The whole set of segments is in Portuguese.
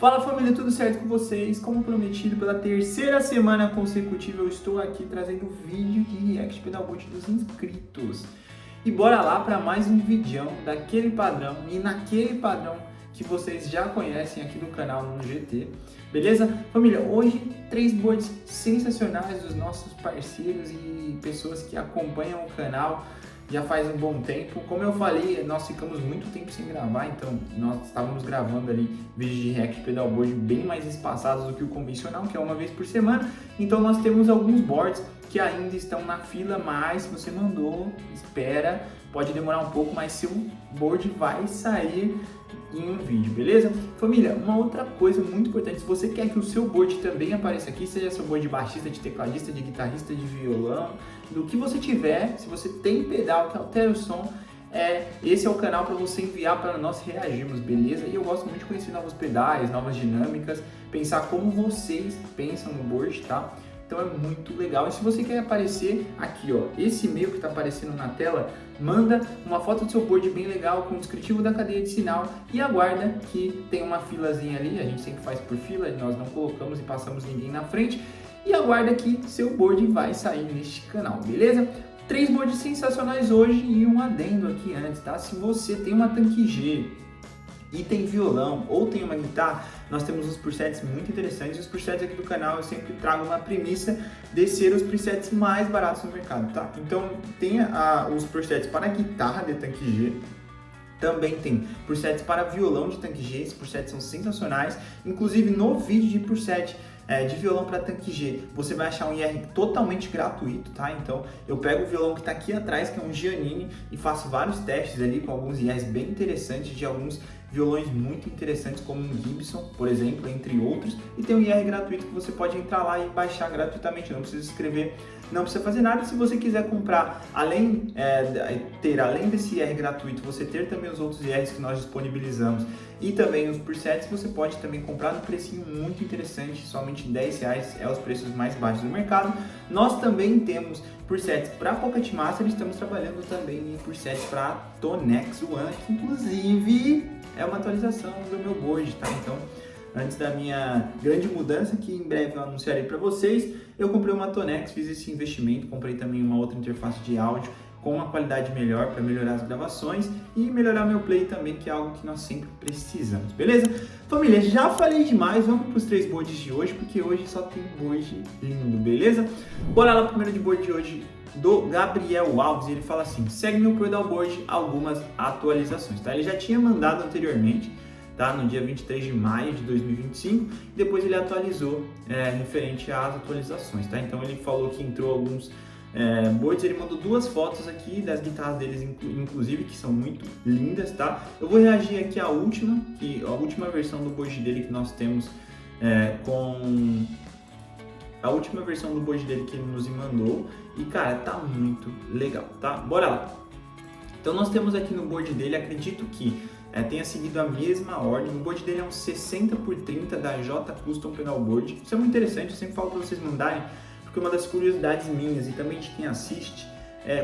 Fala família, tudo certo com vocês? Como prometido, pela terceira semana consecutiva eu estou aqui trazendo vídeo de React Pedal Board dos inscritos. E bora lá para mais um vídeo daquele padrão e naquele padrão que vocês já conhecem aqui do canal no GT. Beleza? Família, hoje 3 boards sensacionais dos nossos parceiros e pessoas que acompanham o canal já faz um bom tempo. Como eu falei, nós ficamos muito tempo sem gravar, então nós estávamos gravando ali vídeos de React Pedal Board bem mais espaçados do que o convencional, que é uma vez por semana. Então nós temos alguns boards que ainda estão na fila, mas se você mandou, espera, pode demorar um pouco, mas seu board vai sair em um vídeo, beleza? Família, uma outra coisa muito importante, se você quer que o seu board também apareça aqui, seja seu board de baixista, de tecladista, de guitarrista, de violão, do que você tiver, se você tem pedal que altera o som, esse é o canal para você enviar para nós reagirmos, beleza? E eu gosto muito de conhecer novos pedais, novas dinâmicas, pensar como vocês pensam no board, tá? Então é muito legal. E se você quer aparecer aqui, ó, esse e-mail que está aparecendo na tela, manda uma foto do seu board bem legal com o descritivo da cadeia de sinal e aguarda que tem uma filazinha ali, a gente sempre faz por fila, nós não colocamos e passamos ninguém na frente, e aguarda que seu board vai sair neste canal, beleza? 3 boards sensacionais hoje e um adendo aqui antes, tá? Se você tem uma Tanque G e tem violão ou tem uma guitarra, nós temos uns presets muito interessantes. Os presets aqui do canal eu sempre trago uma premissa de ser os presets mais baratos no mercado, tá? Então tem os presets para guitarra de Tanque G, também tem presets para violão de Tanque G, esses presets são sensacionais. Inclusive no vídeo de preset de violão para Tanque G, você vai achar um IR totalmente gratuito, tá? Então eu pego o violão que está aqui atrás, que é um Giannini, e faço vários testes ali com alguns IRs bem interessantes de alguns violões muito interessantes, como um Gibson, por exemplo, entre outros, e tem um IR gratuito que você pode entrar lá e baixar gratuitamente, não precisa escrever, não precisa fazer nada. Se você quiser comprar, além desse IR gratuito, você ter também os outros IRs que nós disponibilizamos e também os presets, você pode também comprar no precinho muito interessante, somente R$10 é os preços mais baixos do mercado. Nós também temos presets para Pocket Master, estamos trabalhando também em presets para Tonex One, que inclusive é uma atualização do meu board, tá? Então, antes da minha grande mudança, que em breve eu anunciarei para vocês, eu comprei uma Tonex, fiz esse investimento, comprei também uma outra interface de áudio com uma qualidade melhor para melhorar as gravações e melhorar meu play também, que é algo que nós sempre precisamos, beleza? Família, já falei demais, vamos para os 3 boards de hoje, porque hoje só tem board lindo, beleza? Bora lá, primeiro de board de hoje, do Gabriel Alves. Ele fala assim: segue meu pedal board algumas atualizações, tá? Ele já tinha mandado anteriormente, tá? No dia 23 de maio de 2025, e depois ele atualizou referente às atualizações, tá? Então ele falou que entrou alguns boards, ele mandou 2 fotos aqui das guitarras deles, inclusive, que são muito lindas, tá? Eu vou reagir aqui à última versão do board dele que nós temos com a última versão do board dele que ele nos mandou, e cara, tá muito legal, tá? Bora lá! Então nós temos aqui no board dele, acredito que tenha seguido a mesma ordem. O board dele é um 60x30 da J Custom Pedal Board. Isso é muito interessante, eu sempre falo para vocês mandarem, porque uma das curiosidades minhas e também de quem assiste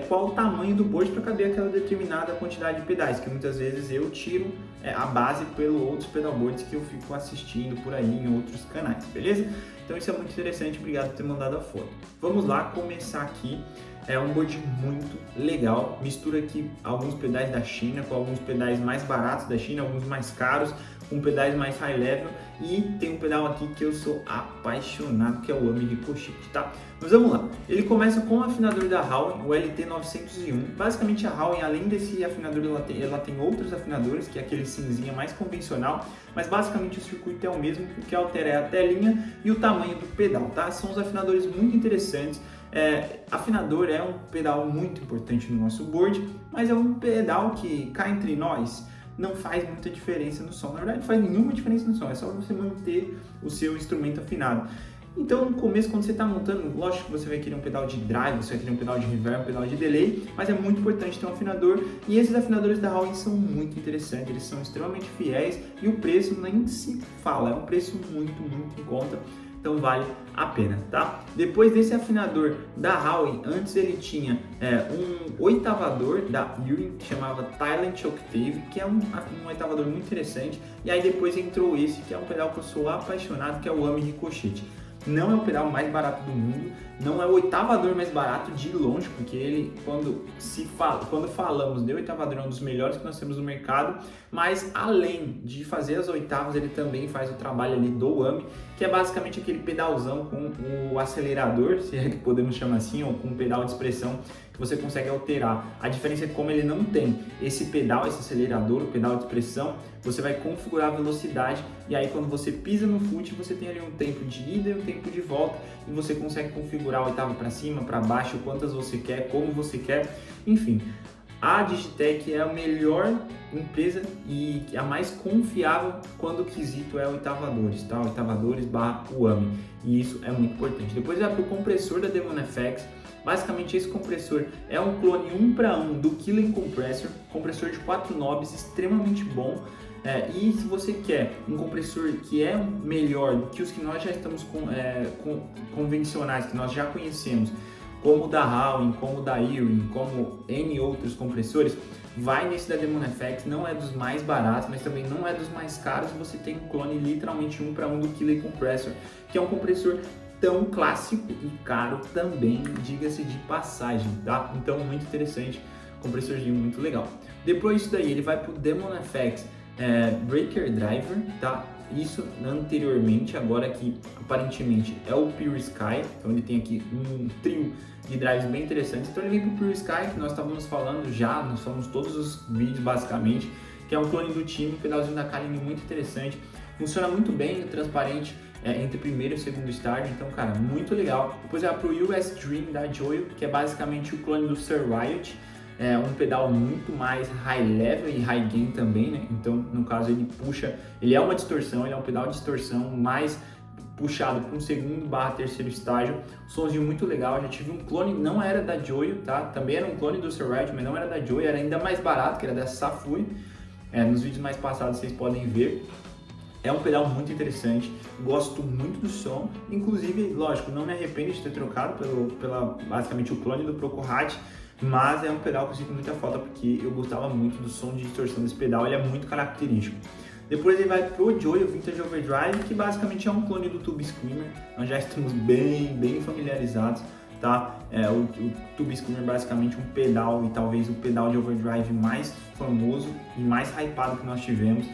qual o tamanho do board para caber aquela determinada quantidade de pedais, que muitas vezes eu tiro a base pelos outros pedal boards que eu fico assistindo por aí em outros canais, beleza? Então isso é muito interessante, obrigado por ter mandado a foto. Vamos lá começar aqui. É um board muito legal, mistura aqui alguns pedais da China com alguns pedais mais baratos da China, alguns mais caros, com pedais mais high level, e tem um pedal aqui que eu sou apaixonado, que é o AMI Ricochet, tá? Mas vamos lá, ele começa com o afinador da Howen, o LT901. Basicamente a Howen, além desse afinador, ela tem outros afinadores, que é aquele cinzinha mais convencional, mas basicamente o circuito é o mesmo, o que altera é a telinha e o tamanho do pedal, tá? São os afinadores muito interessantes. Afinador é um pedal muito importante no nosso board, mas é um pedal que, cá entre nós, não faz muita diferença no som. Na verdade, não faz nenhuma diferença no som, é só você manter o seu instrumento afinado. Então, no começo, quando você está montando, lógico que você vai querer um pedal de drive, você vai querer um pedal de reverb, um pedal de delay, mas é muito importante ter um afinador, e esses afinadores da Howen são muito interessantes, eles são extremamente fiéis, e o preço nem se fala, é um preço muito em conta. então vale a pena, tá? Depois desse afinador da Howie, antes ele tinha um oitavador da Yuri, que chamava Thailand Octave, que é um oitavador muito interessante, e aí depois entrou esse, que é um pedal que eu sou apaixonado, que é o AMI Ricochet. Não é o pedal mais barato do mundo, não é o oitavador mais barato de longe, porque ele, quando falamos de oitavador, é um dos melhores que nós temos no mercado, mas além de fazer as oitavas, ele também faz o trabalho ali do AMI, que é basicamente aquele pedalzão com o acelerador, se é que podemos chamar assim, ou com o pedal de expressão, que você consegue alterar. A diferença é que como ele não tem esse pedal, esse acelerador, o pedal de expressão, você vai configurar a velocidade e aí quando você pisa no foot, você tem ali um tempo de ida e um tempo de volta e você consegue configurar a oitava para cima, para baixo, quantas você quer, como você quer, enfim. A Digitec é a melhor empresa e a mais confiável quando o quesito é oitavadores, tá? Oitavadores / UAMI, e isso é muito importante. Depois vai para o compressor da Demon FX. Basicamente esse compressor é um clone 1 para 1 do Killen Compressor, compressor de 4 knobs, extremamente bom. E se você quer um compressor que é melhor do que os que nós já estamos convencionais, que nós já conhecemos, como o da Howie, como o da Ewing, como N outros compressores, vai nesse da Demon FX, não é dos mais baratos, mas também não é dos mais caros. Você tem um clone literalmente 1 para 1 do Killen Compressor, que é um compressor tão clássico e caro também, diga-se de passagem, tá? Então, muito interessante, compressorzinho muito legal. Depois disso daí, ele vai pro Demon FX Breaker Driver, tá? Isso anteriormente, agora que aparentemente é o Pure Sky, então ele tem aqui um trio de drives bem interessantes. Então ele vem pro Pure Sky, que nós estávamos falando já, nós falamos todos os vídeos basicamente, que é um clone do time, um pedalzinho da Kaline muito interessante, funciona muito bem, transparente, entre primeiro e segundo estágio, então cara, muito legal. Depois vai pro US Dream da Joyo, que é basicamente o clone do Sir Riot, um pedal muito mais high level e high gain também, né? Então no caso ele puxa, ele é uma distorção, ele é um pedal de distorção mais puxado para um segundo / terceiro estágio, somzinho muito legal. Já tive um clone, não era da Joyo, tá? Também era um clone do Sir Riot, mas não era da Joyo, era ainda mais barato, que era da Safui. Nos vídeos mais passados vocês podem ver. É um pedal muito interessante, gosto muito do som, inclusive, lógico, não me arrependo de ter trocado pela basicamente o clone do Procohat, mas é um pedal que eu sinto muita falta porque eu gostava muito do som de distorção desse pedal, ele é muito característico. Depois ele vai pro Joyo Vintage Overdrive, que basicamente é um clone do Tube Screamer, nós já estamos bem familiarizados, tá? O Tube Screamer é basicamente um pedal e talvez o pedal de overdrive mais famoso e mais hypado que nós tivemos.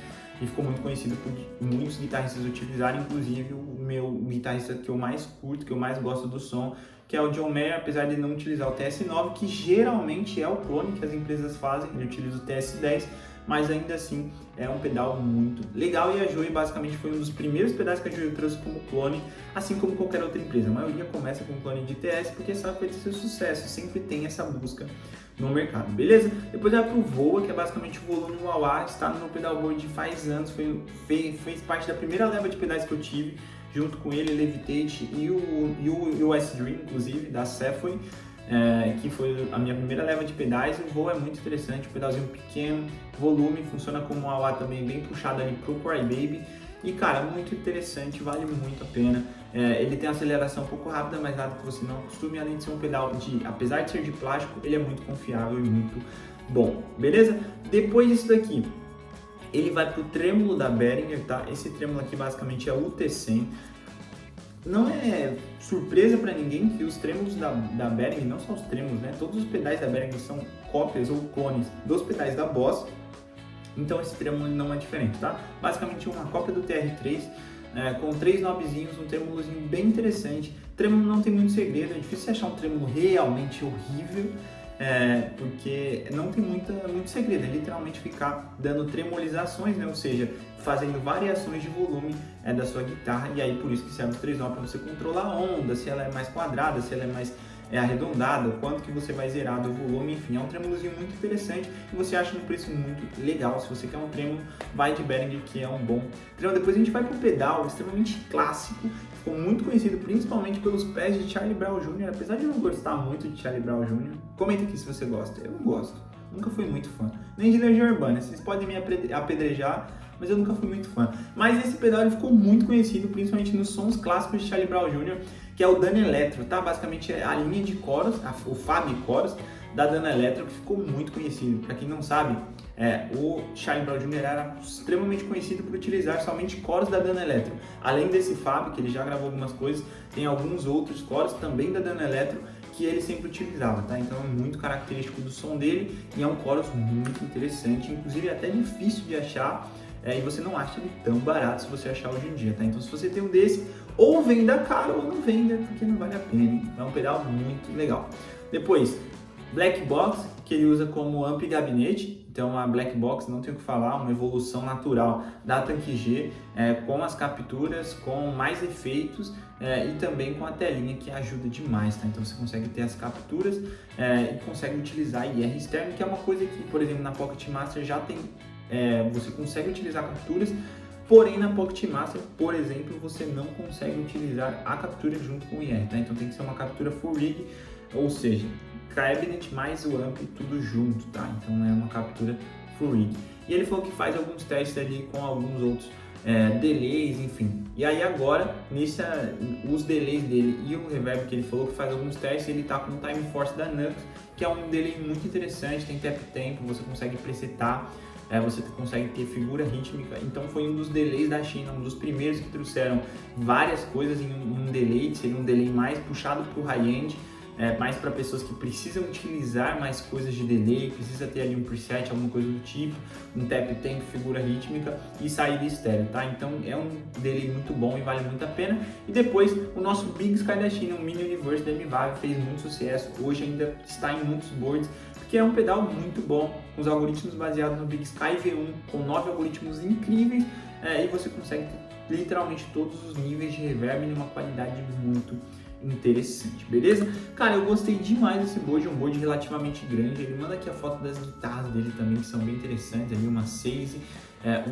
E ficou muito conhecido por muitos guitarristas utilizarem, inclusive o meu guitarrista que eu mais curto, que eu mais gosto do som, que é o John Mayer, apesar de não utilizar o TS9, que geralmente é o clone que as empresas fazem, ele utiliza o TS10, mas ainda assim é um pedal muito legal. E a Joyo basicamente foi um dos primeiros pedais que a Joyo trouxe como clone, assim como qualquer outra empresa. A maioria começa com clone de TS porque sabe que vai ter seu sucesso, sempre tem essa busca no mercado, beleza? Depois vai pro Voa, que é basicamente o volume Wah-Wah, está no meu pedalboard faz anos, fez parte da primeira leva de pedais que eu tive, junto com ele, Levitate e o US Dream, inclusive, da Safui, que foi a minha primeira leva de pedais. O Voa é muito interessante, um pedalzinho pequeno, volume, funciona como um Wah-Wah também, bem puxado ali pro Crybaby. E cara, muito interessante, vale muito a pena. Ele tem aceleração um pouco rápida, mas nada que você não acostume, além de ser um pedal apesar de ser de plástico, ele é muito confiável e muito bom, beleza? Depois disso daqui, ele vai pro trêmulo da Behringer, tá? Esse trêmulo aqui basicamente é o T100. Não é surpresa para ninguém que os trêmulos da Behringer, não só os trêmulos, né? Todos os pedais da Behringer são cópias ou clones dos pedais da Boss. Então esse trêmulo não é diferente, tá? Basicamente uma cópia do TR3, com 3 knobzinhos, um trêmulozinho bem interessante. Trêmulo não tem muito segredo, é difícil achar um trêmulo realmente horrível, porque não tem muito segredo, é literalmente ficar dando tremolizações, né? Ou seja, fazendo variações de volume da sua guitarra, e aí por isso que serve os 3 knobs para você controlar a onda, se ela é mais quadrada, se ela é mais arredondada, o quanto que você vai zerar do volume, enfim, é um trêmulozinho muito interessante e você acha um preço muito legal. Se você quer um trêmulo, vai de Behringer, que é um bom trêmulo. Depois a gente vai pro pedal extremamente clássico, ficou muito conhecido principalmente pelos pés de Charlie Brown Jr., apesar de eu não gostar muito de Charlie Brown Jr., comenta aqui se você gosta. Eu não gosto, nunca fui muito fã, nem de Legião Urbana. Vocês podem me apedrejar, mas eu nunca fui muito fã. Mas esse pedal ele ficou muito conhecido, principalmente nos sons clássicos de Charlie Brown Jr., que é o Dano Electro, tá? Basicamente é a linha de coros, o Fab Chorus da Dano Electro, que ficou muito conhecido. Para quem não sabe, o Charlie Brown Jr. era extremamente conhecido por utilizar somente coros da Dano Electro. Além desse Fab, que ele já gravou algumas coisas, tem alguns outros coros também da Dano Electro que ele sempre utilizava, tá? Então é muito característico do som dele e é um chorus muito interessante, inclusive é até difícil de achar e você não acha ele tão barato se você achar hoje em dia, tá? Então se você tem um desse, ou venda caro ou não venda, porque não vale a pena, hein? É um pedal muito legal. Depois, Black Box, que ele usa como amp gabinete, então a Black Box, não tem o que falar, uma evolução natural da Tanque G, com as capturas, com mais efeitos e também com a telinha, que ajuda demais, tá? Então você consegue ter as capturas e consegue utilizar IR externo, que é uma coisa que, por exemplo, na Pocket Master já tem, você consegue utilizar capturas, porém na Pocket Master, por exemplo, você não consegue utilizar a captura junto com o IR, tá? Então tem que ser uma captura full rig, ou seja, cabinet mais o amp tudo junto, tá? Então é uma captura full rig. E ele falou que faz alguns testes ali com alguns outros delays, enfim. E aí agora, os delays dele e o reverb que ele falou que faz alguns testes, ele tá com o Time Force da Nux, que é um delay muito interessante, tem tap tempo, você consegue presetar, você consegue ter figura rítmica. Então foi um dos delays da China, um dos primeiros que trouxeram várias coisas em um delay, seria um delay mais puxado para o high-end, mais para pessoas que precisam utilizar mais coisas de delay, precisa ter ali um preset, alguma coisa do tipo, um tap tempo, figura rítmica e saída estéreo, tá? Então é um delay muito bom e vale muito a pena. E depois o nosso Big Sky da China, o Mini Universe da MVAV, fez muito sucesso, hoje ainda está em muitos boards, porque é um pedal muito bom, com os algoritmos baseados no Big Sky V1, com 9 algoritmos incríveis, e você consegue ter literalmente todos os níveis de reverb numa qualidade muito interessante, beleza? Cara, eu gostei demais desse board, um board relativamente grande. Ele manda aqui a foto das guitarras dele também, que são bem interessantes, ali uma Seize,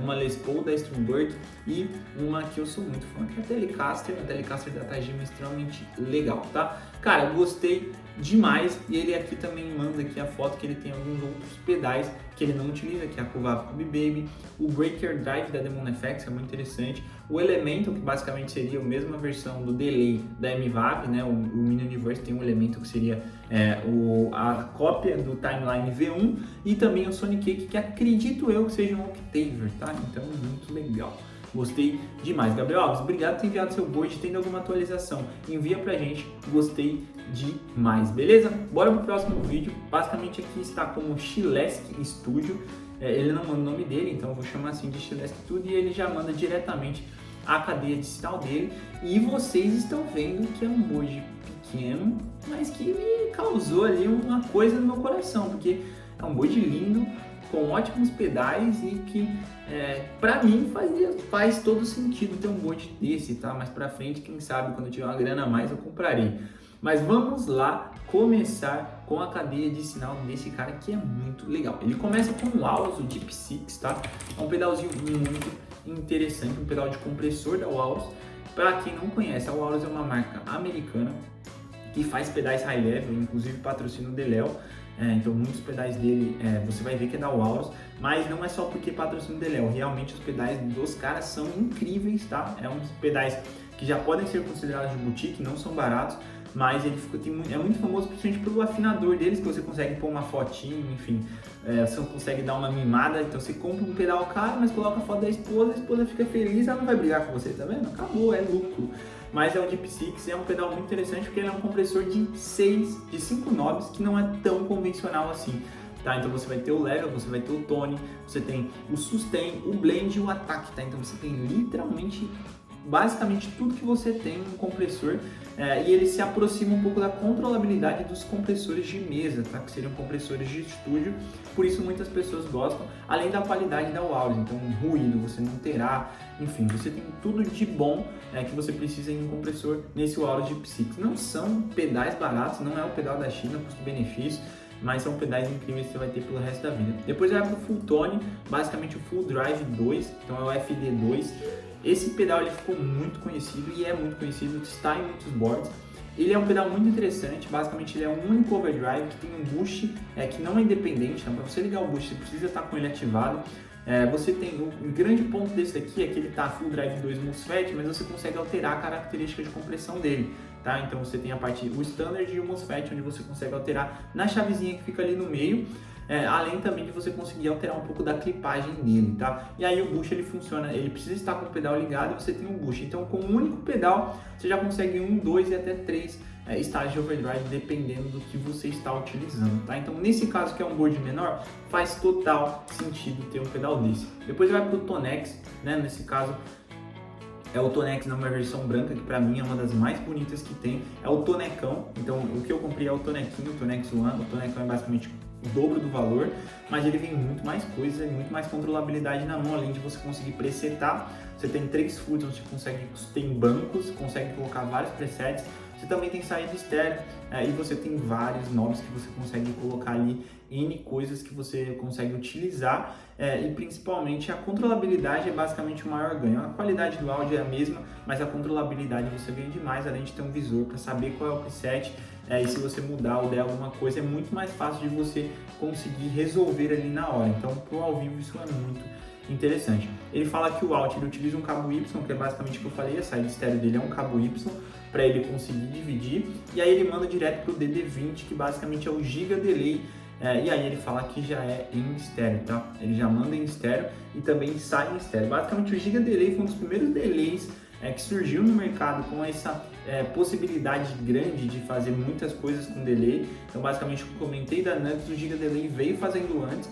uma Les Paul da Steinberg e uma que eu sou muito fã, que é a Telecaster. A Telecaster da Tajima é extremamente legal, tá? Cara, eu gostei demais e ele aqui também manda aqui a foto que ele tem alguns outros pedais que ele não utiliza, que é a Kuvav Cube Baby, o Breaker Drive da Demon FX, é muito interessante, o Elemental, que basicamente seria a mesma versão do delay da MVAV, né? O Mini Universe tem um Elemental que seria a cópia do Timeline V1 e também o Sonic Cake, que acredito eu que seja um Octaver, tá? Então, muito legal. Gostei demais. Gabriel Alves, obrigado por ter enviado seu board. Tendo alguma atualização, envia pra gente. Gostei demais, beleza? Bora pro próximo vídeo. Basicamente aqui está como Chilesk Studio. Ele não manda o nome dele, então eu vou chamar assim de Chilesk Studio e ele já manda diretamente a cadeia de sinal dele. E vocês estão vendo que é um board pequeno, mas que me causou ali uma coisa no meu coração, porque é um board lindo, com ótimos pedais e que pra mim faz todo sentido ter um board desse, tá? Mais pra frente, quem sabe, quando eu tiver uma grana a mais, eu comprarei. Mas vamos lá começar com a cadeia de sinal desse cara que é muito legal. Ele começa com o Walrus, o Deep Six, tá? É um pedalzinho muito interessante, um pedal de compressor da Walrus. Para quem não conhece, a Walrus é uma marca americana que faz pedais high level, inclusive patrocina o Deléo. Então muitos pedais dele você vai ver que é da Walrus, mas não é só porque patrocina o Deléo, realmente os pedais dos caras são incríveis, tá? É uns pedais que já podem ser considerados de boutique, não são baratos, mas ele é muito famoso principalmente pelo afinador deles, que você consegue pôr uma fotinho, enfim, você consegue dar uma mimada. Então você compra um pedal caro, mas coloca a foto da esposa, a esposa fica feliz, ela não vai brigar com você, tá vendo? Acabou, é lucro. Mas é o Deep Six, é um pedal muito interessante porque ele é um compressor de 5 knobs, que não é tão convencional assim, tá? Então você vai ter o level, você vai ter o tone, você tem o sustain, o blend e o attack, tá? Então você tem literalmente, basicamente tudo que você tem no compressor, e ele se aproxima um pouco da controlabilidade dos compressores de mesa, tá? Que seriam compressores de estúdio, por isso muitas pessoas gostam, além da qualidade da Walrus, então ruído você não terá, enfim, você tem tudo de bom que você precisa em um compressor nesse Walrus Deep Six. Não são pedais baratos, não é o pedal da China, custo-benefício, mas são pedais incríveis que você vai ter pelo resto da vida. Depois vai para o Full Tone, basicamente o Full Drive 2, então é o FD2. Esse pedal ele ficou muito conhecido e é muito conhecido, está em muitos boards. Ele é um pedal muito interessante, basicamente ele é um único overdrive que tem um boost que não é independente, então para você ligar o boost você precisa estar com ele ativado. Você tem o grande ponto desse aqui é que ele está Full Drive 2 MOSFET, mas você consegue alterar a característica de compressão dele, tá? Então você tem o Standard e o MOSFET, onde você consegue alterar na chavezinha que fica ali no meio, além também de você conseguir alterar um pouco da clipagem dele, tá? E aí o boost ele funciona, ele precisa estar com o pedal ligado e você tem um boost. Então com um único pedal você já consegue 1, 2 e até 3 estágios de overdrive, dependendo do que você está utilizando, tá? Então nesse caso que é um board menor, faz total sentido ter um pedal desse. Depois vai para o Tonex, né? Nesse caso é o Tonex numa versão branca, que pra mim é uma das mais bonitas que tem, é o Tonecão. Então o que eu comprei é o Tonequinho, o Tonex One. O Tonecão é basicamente o dobro do valor, mas ele vem muito mais coisa, muito mais controlabilidade na mão, além de você conseguir presetar. Você tem 3 foots, tem bancos, consegue colocar vários presets. Você também tem saída estéreo e você tem vários knobs que você consegue colocar ali, N coisas que você consegue utilizar, e principalmente a controlabilidade é basicamente o maior ganho. A qualidade do áudio é a mesma, mas a controlabilidade você ganha demais, além de ter um visor para saber qual é o preset, e se você mudar ou der alguma coisa é muito mais fácil de você conseguir resolver ali na hora. Então pro ao vivo isso é muito interessante. Ele fala que o out ele utiliza um cabo Y, que é basicamente o que eu falei, a saída estéreo dele é um cabo Y, para ele conseguir dividir, e aí ele manda direto para o DD20, que basicamente é o Giga Delay, e aí ele fala que já é em estéreo, tá? Ele já manda em estéreo e também sai em estéreo. Basicamente o Giga Delay foi um dos primeiros delays que surgiu no mercado com essa possibilidade grande de fazer muitas coisas com delay. Então basicamente o que eu comentei da Nuggets, o Giga Delay veio fazendo antes,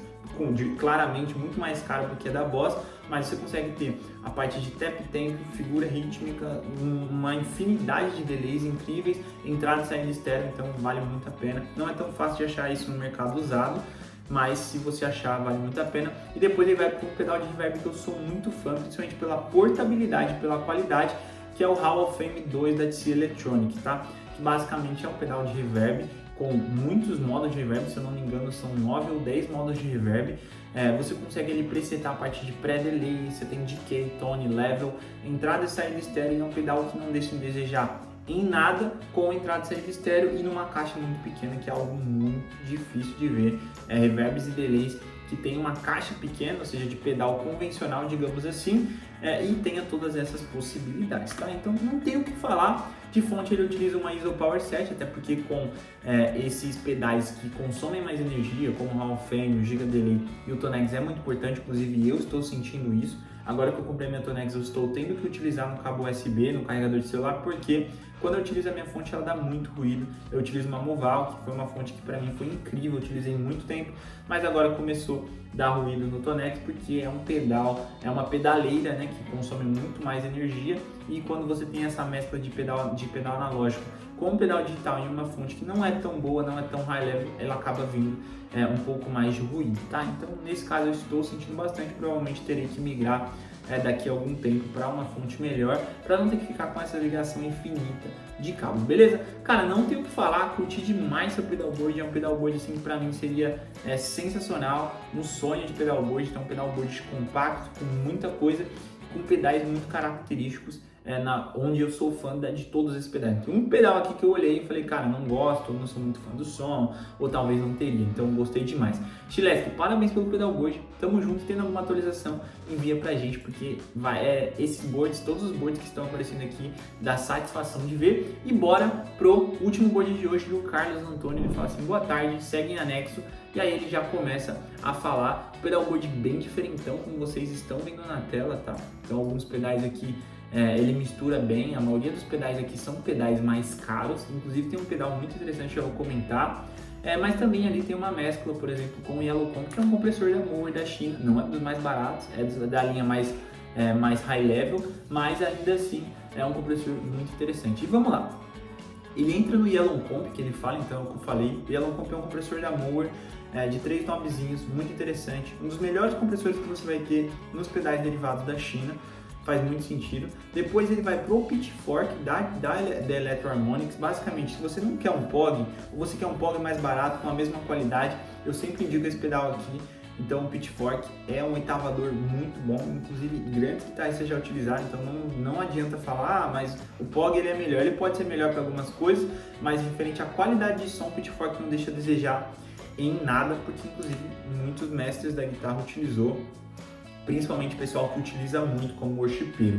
claramente muito mais caro do que a da Boss, mas você consegue ter a parte de tap tempo, figura rítmica, uma infinidade de delays incríveis, entrada e saída estéreo, então vale muito a pena. Não é tão fácil de achar isso no mercado usado, mas se você achar, vale muito a pena. E depois ele vai para um pedal de reverb que eu sou muito fã, principalmente pela portabilidade, pela qualidade, que é o Hall of Fame 2 da TC Electronic, tá? Que basicamente é um pedal de reverb com muitos modos de reverb, se eu não me engano são 9 ou 10 modos de reverb. Você consegue ali presetar a parte de pré-delay, você tem decay, tone, level, entrada e saída estéreo, é um pedal que não deixa de desejar em nada, com entrada e saída estéreo e numa caixa muito pequena, que é algo muito difícil de ver. Reverbs e delays que tem uma caixa pequena, ou seja, de pedal convencional, digamos assim, e tenha todas essas possibilidades, tá? Então não tem o que falar. De fonte ele utiliza uma ISO Power 7, até porque com esses pedais que consomem mais energia, como o Hall of Fame, o Giga Delay e o Tonex é muito importante, inclusive eu estou sentindo isso. Agora que eu comprei minha Tonex, eu estou tendo que utilizar no cabo USB, no carregador de celular, porque quando eu utilizo a minha fonte ela dá muito ruído. Eu utilizo uma Moval, que foi uma fonte que para mim foi incrível, eu utilizei muito tempo, mas agora começou a dar ruído no Tonex, porque é um pedal, é uma pedaleira, né, que consome muito mais energia, e quando você tem essa mescla de pedal analógico com pedal digital em uma fonte que não é tão boa, não é tão high level, ela acaba vindo um pouco mais de ruído, tá? Então nesse caso eu estou sentindo bastante, provavelmente terei que migrar daqui a algum tempo para uma fonte melhor, para não ter que ficar com essa ligação infinita de cabos, beleza? Cara, não tenho o que falar, curti demais seu pedalboard, é um pedalboard assim que para mim seria sensacional, um sonho de pedalboard, então um pedalboard compacto, com muita coisa, com pedais muito característicos, onde eu sou fã de todos esses pedais. Tem um pedal aqui que eu olhei e falei, cara, não gosto, não sou muito fã do som, ou talvez não teria, então gostei demais. Chilesky, parabéns pelo pedalboard, tamo junto, tendo alguma atualização, envia pra gente, porque esses boards, todos os boards que estão aparecendo aqui, dá satisfação de ver. E bora pro último board de hoje do Carlos Antônio, ele fala assim, boa tarde, segue em anexo. E aí ele já começa a falar, o pedalboard bem diferentão, como vocês estão vendo na tela, tá? Então alguns pedais aqui, ele mistura bem, a maioria dos pedais aqui são pedais mais caros, inclusive tem um pedal muito interessante que eu vou comentar, mas também ali tem uma mescla, por exemplo, com o Yellow Comp, que é um compressor da Moore da China, não é dos mais baratos, é da linha mais high level, mas ainda assim é um compressor muito interessante. E vamos lá, ele entra no Yellow Comp, que ele fala, então é o que eu falei, o Yellow Comp é um compressor da Moore, de 3 knobzinhos, muito interessante, um dos melhores compressores que você vai ter nos pedais derivados da China, faz muito sentido. Depois ele vai pro Pitchfork da Electro Harmonix. Basicamente, se você não quer um POG, ou você quer um POG mais barato, com a mesma qualidade, eu sempre indico esse pedal aqui. Então o Pitchfork é um oitavador muito bom, inclusive grandes guitarristas já utilizaram, então não adianta falar, mas o POG ele é melhor, ele pode ser melhor para algumas coisas, mas referente à qualidade de som, o Pitchfork não deixa a desejar em nada, porque inclusive muitos mestres da guitarra utilizou principalmente o pessoal que utiliza muito como worshipeiro.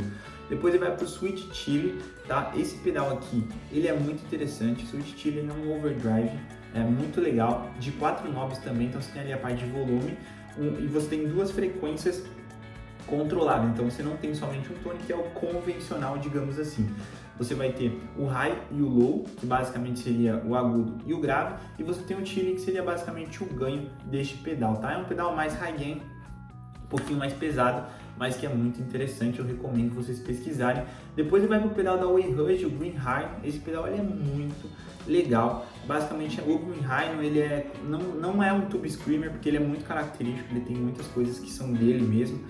Depois ele vai para o Sweet Chili, tá? Esse pedal aqui, ele é muito interessante. O Sweet Chili ele é um overdrive, é muito legal, de 4 knobs também, então você tem ali a parte de volume e você tem 2 frequências controladas, então você não tem somente um tone que é o convencional, digamos assim. Você vai ter o high e o low, que basicamente seria o agudo e o grave, e você tem o chili, que seria basicamente o ganho deste pedal, tá? É um pedal mais high gain, um pouquinho mais pesado, mas que é muito interessante, eu recomendo vocês pesquisarem. Depois ele vai para o pedal da Wayrush, o Green High. Esse pedal ele é muito legal. Basicamente o Green High não é um tube screamer, porque ele é muito característico, ele tem muitas coisas que são dele mesmo.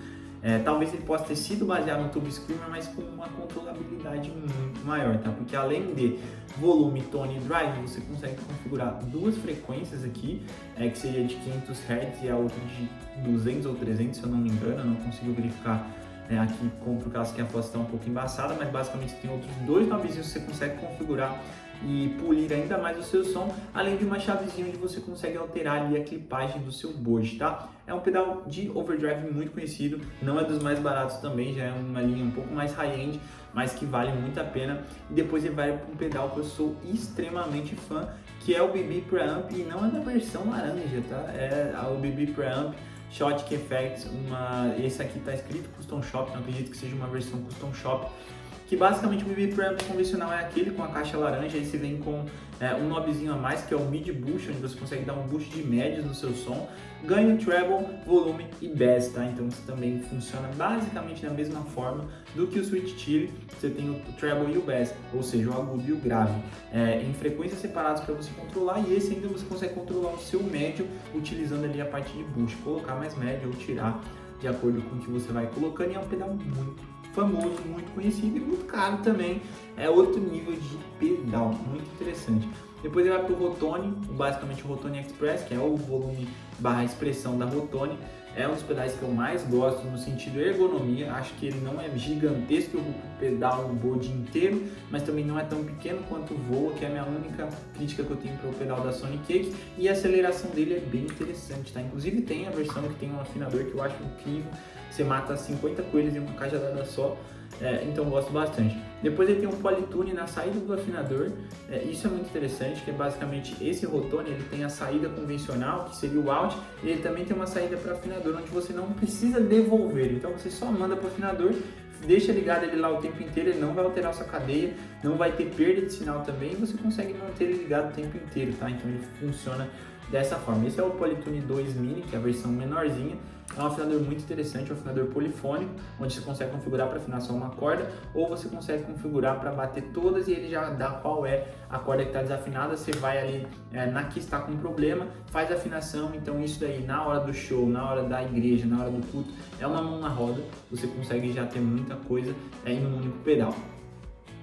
Talvez ele possa ter sido baseado no tube screamer, mas com uma controlabilidade muito maior, tá? Porque além de volume, tone e drive, você consegue configurar 2 frequências aqui, que seria de 500 Hz e a outra de 200 ou 300, se eu não me engano, eu não consigo verificar aqui por causa que a foto está um pouco embaçada, mas basicamente tem outros 2 knobzinhos que você consegue configurar e polir ainda mais o seu som, além de uma chavezinha onde você consegue alterar ali a clipagem do seu board, tá? É um pedal de overdrive muito conhecido, não é dos mais baratos também, já é uma linha um pouco mais high-end, mas que vale muito a pena. E depois ele vai para um pedal que eu sou extremamente fã, que é o BB Preamp, e não é da versão laranja, tá? É o BB Preamp Shotkick Effects, esse aqui tá escrito Custom Shop, não acredito que seja uma versão Custom Shop, que basicamente o BB Preamp convencional é aquele com a caixa laranja, aí você vem com um knobzinho a mais, que é o Mid Boost, onde você consegue dar um boost de médias no seu som, ganho treble, volume e bass, tá? Então isso também funciona basicamente da mesma forma do que o Sweet Chili. Você tem o treble e o bass, ou seja, o agudo e o grave, em frequências separadas para você controlar, e esse ainda você consegue controlar o seu médio utilizando ali a parte de boost, colocar mais médio ou tirar de acordo com o que você vai colocando, e é um pedal muito famoso, muito conhecido e muito caro também. É outro nível de pedal, muito interessante. Depois ele vai para o Rotone, basicamente o Rotone Express, que é o volume / expressão da Rotone. É um dos pedais que eu mais gosto no sentido ergonomia. Acho que ele não é gigantesco, eu ocupo o pedal no board inteiro, mas também não é tão pequeno quanto voa, que é a minha única crítica que eu tenho para o pedal da Sonic Cake. E a aceleração dele é bem interessante, tá? Inclusive tem a versão que tem um afinador que eu acho incrível. Você mata 50 coelhos em uma cajadada só, então eu gosto bastante. Depois ele tem um Polytune na saída do afinador, isso é muito interessante, que é basicamente esse Rotone, ele tem a saída convencional, que seria o out, e ele também tem uma saída para afinador, onde você não precisa devolver, então você só manda para o afinador, deixa ligado ele lá o tempo inteiro, ele não vai alterar a sua cadeia, não vai ter perda de sinal também, e você consegue manter ele ligado o tempo inteiro, tá? Então ele funciona dessa forma. Esse é o Polytune 2 Mini, que é a versão menorzinha. É um afinador muito interessante, um afinador polifônico, onde você consegue configurar para afinar só uma corda, ou você consegue configurar para bater todas e ele já dá qual é a corda que está desafinada. Você vai ali na que está com problema, faz a afinação. Então isso daí na hora do show, na hora da igreja, na hora do culto, é uma mão na roda, você consegue já ter muita coisa em um único pedal.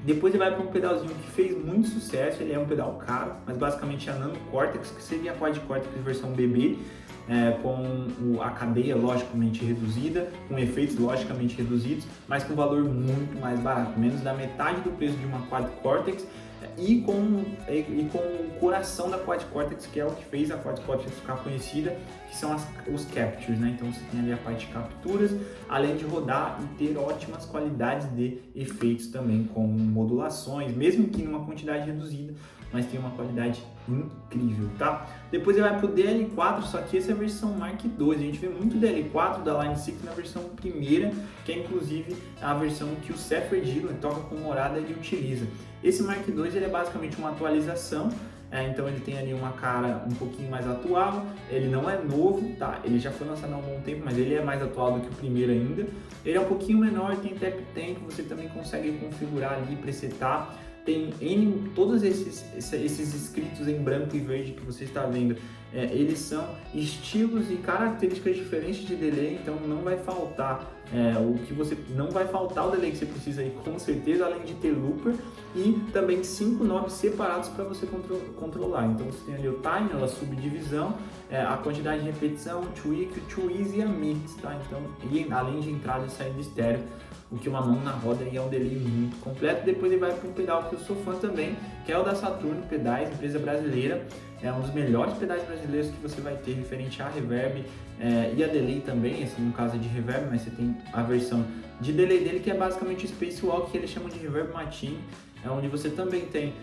Depois ele vai para um pedalzinho que fez muito sucesso, ele é um pedal caro, mas basicamente é a Nano Cortex, que seria a Quad Cortex versão BB, com a cadeia logicamente reduzida, com efeitos logicamente reduzidos, mas com valor muito mais barato, menos da metade do preço de uma Quad Cortex, e com o coração da Quad Cortex, que é o que fez a Quad Cortex ficar conhecida, que são os captures, né? Então você tem ali a parte de capturas, além de rodar e ter ótimas qualidades de efeitos também, com modulações, mesmo que numa quantidade reduzida, mas tem uma qualidade incrível, tá? Depois ele vai pro DL4, só que essa é a versão Mark II. A gente vê muito DL4 da Line 6 na versão primeira, que é inclusive a versão que o Safford Dylan toca com morada, ele utiliza. Esse Mark II ele é basicamente uma atualização, então ele tem ali uma cara um pouquinho mais atual, ele não é novo, tá? Ele já foi lançado há um bom tempo, mas ele é mais atual do que o primeiro ainda. Ele é um pouquinho menor, tem tap tempo, você também consegue configurar ali, presetar. Tem todos esses escritos em branco e verde que você está vendo, eles são estilos e características diferentes de delay, então não vai faltar o delay que você precisa aí, com certeza, além de ter looper e também 5 knobs separados para você controlar. Então você tem ali o time, a subdivisão, a quantidade de repetição, o tweak, o tweeze e a mix, tá? Então, e além de entrada e saída estéreo, o que uma mão na roda e é um delay muito completo. Depois ele vai para um pedal que eu sou fã também, que é o da Saturno Pedais, empresa brasileira. É um dos melhores pedais brasileiros que você vai ter referente a reverb e a delay também, assim, no caso é de reverb, mas você tem a versão de delay dele, que é basicamente o Spacewalk, que eles chamam de Reverb Machine, onde você também tem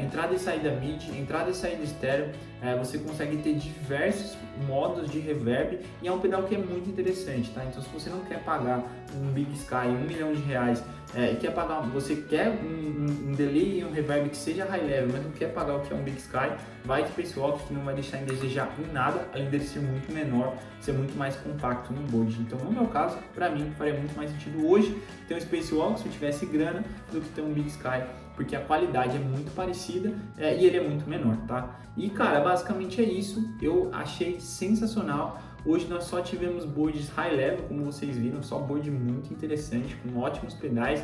entrada e saída MIDI, entrada e saída estéreo, você consegue ter diversos modos de reverb e é um pedal que é muito interessante, tá? Então se você não quer pagar um Big Sky, R$1 milhão, e quer pagar, você quer um delay e um reverb que seja high level, mas não quer pagar o que é um Big Sky, vai de Spacewalk, que não vai deixar em desejar em nada, além dele ser muito menor, ser muito mais compacto no board. Então no meu caso, para mim, faria muito mais sentido hoje ter um Spacewalk, se eu tivesse grana, do que ter um Big Sky, porque a qualidade é muito parecida e ele é muito menor, tá? E cara, basicamente é isso, eu achei sensacional. Hoje nós só tivemos boards high level, como vocês viram, só board muito interessante, com ótimos pedais,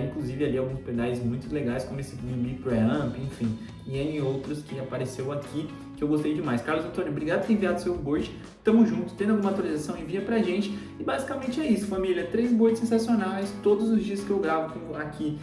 inclusive ali alguns pedais muito legais, como esse BB Preamp, enfim, e N outros que apareceu aqui, que eu gostei demais. Carlos Antônio, obrigado por ter enviado seu board, tamo junto, tendo alguma atualização, envia pra gente, e basicamente é isso, família, 3 boards sensacionais, todos os dias que eu gravo aqui,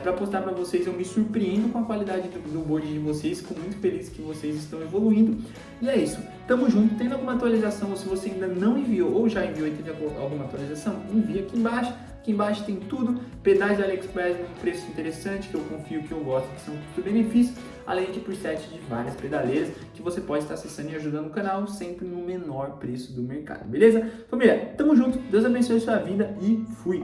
para postar para vocês, eu me surpreendo com a qualidade do board de vocês, fico muito feliz que vocês estão evoluindo, e é isso, tamo junto, tendo alguma atualização, ou se você ainda não enviou, ou já enviou e teve alguma atualização, envia aqui embaixo. Aqui embaixo tem tudo, pedais da AliExpress num preço interessante, que eu confio, que eu gosto, que são custo-benefício, além de presets de várias pedaleiras que você pode estar acessando e ajudando o canal sempre no menor preço do mercado, beleza? Família, tamo junto, Deus abençoe a sua vida e fui!